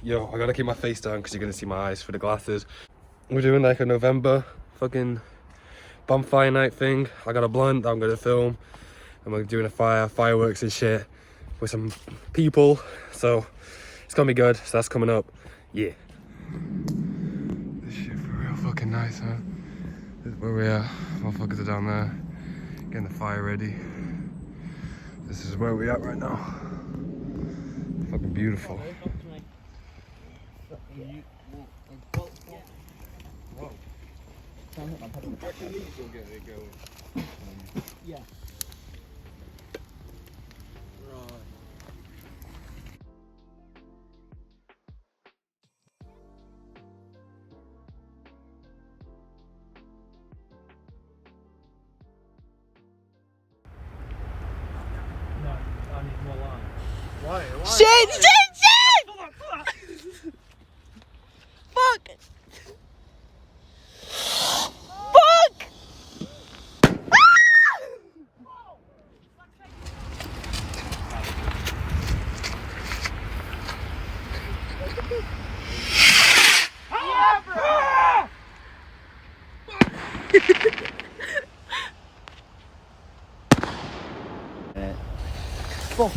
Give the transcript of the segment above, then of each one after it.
Yo, I gotta keep my face down because you're gonna see my eyes through the glasses. We're doing like a November fucking bonfire night thing. I got a blunt that I'm gonna film, and we're doing fireworks and shit with some people. So it's gonna be good. So that's coming up. Yeah. This shit for real fucking nice, huh? This is where we are. Motherfuckers are down there getting the fire ready. This is where we at right now. Fucking beautiful. Yeah. No, I need more line. Why? Shit! Fuck! Fuck!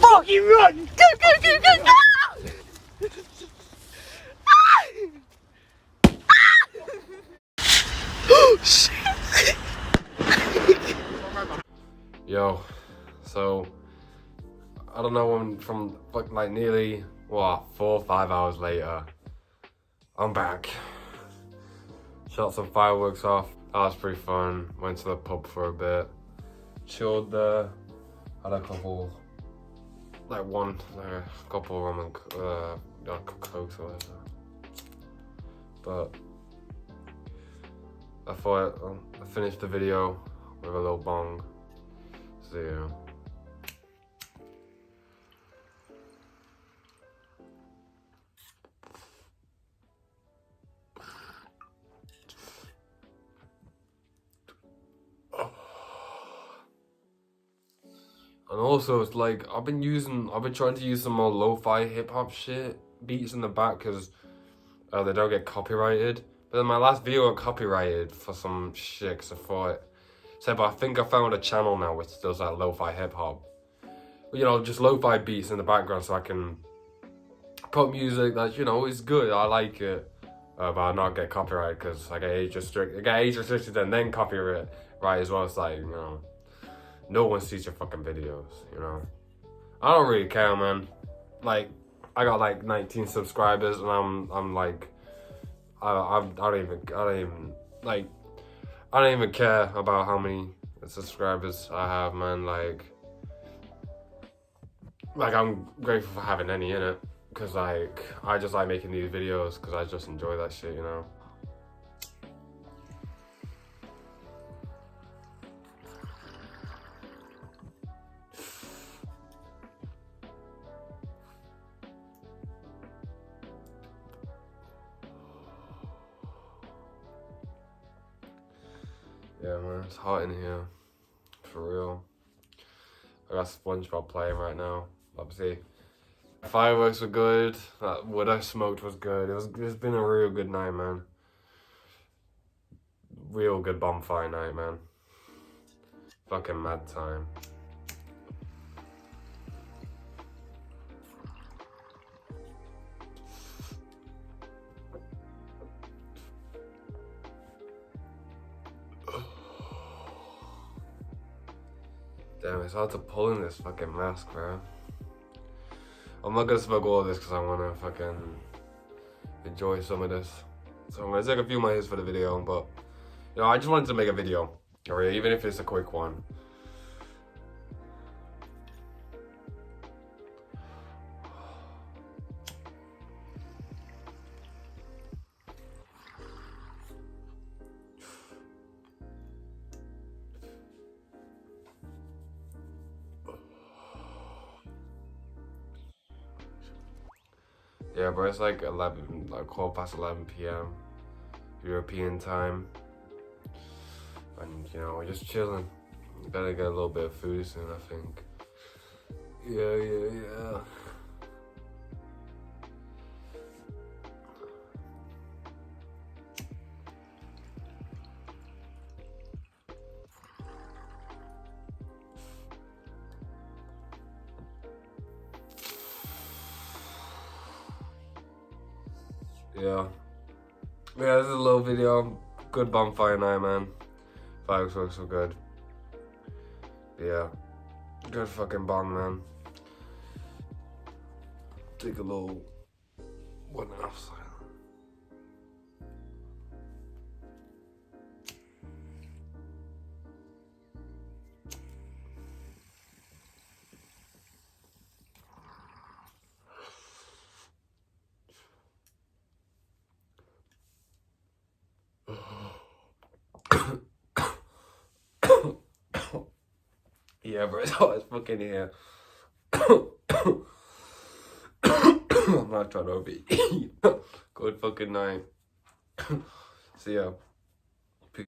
Fucking run! Go! Yo, so I don't know when from like nearly what 4 or 5 hours later, I'm back. Shot some fireworks off. That was pretty fun. Went to the pub for a bit, chilled there. Had a couple, like a couple rum and cokes or whatever. But I thought I finished the video with a little bong. So yeah. And also, it's like I've been trying to use some more lo-fi hip-hop shit beats in the back because they don't get copyrighted. But then my last video got copyrighted for some shit because I thought, but I think I found a channel now which does that lo-fi hip-hop. You know, just lo-fi beats in the background so I can put music that, you know, is good. I like it. But I not get copyrighted because I get age restricted and then copyright as well. It's like, you know, no one sees your fucking videos, you know. I don't really care, man. Like, I got like 19 subscribers, and I'm like, I don't even care about how many subscribers I have, man. Like I'm grateful for having any in it, cause like I just like making these videos, cause I just enjoy that shit, you know. Yeah, man, it's hot in here, for real. I got SpongeBob playing right now, obviously. Fireworks were good, that wood I smoked was good. It's been a real good night, man. Real good bonfire night, man. Fucking mad time. Damn, it's hard to pull in this fucking mask, bro. I'm not gonna smoke all of this because I wanna fucking enjoy some of this. So I'm gonna take a few more hits for the video, but you know, I just wanted to make a video, alright, even if it's a quick one. Yeah, bro, it's like 11, like 11 p.m. European time. And, you know, we're just chilling. Gotta get a little bit of food soon, I think. Yeah. Yeah, this is a little video. Good bonfire night, man. Fireworks look so good. Yeah, good fucking bong, man. Take a little 1.5 second. Yeah, bro, it's always fucking here. I'm not trying to be. Good fucking night. See ya.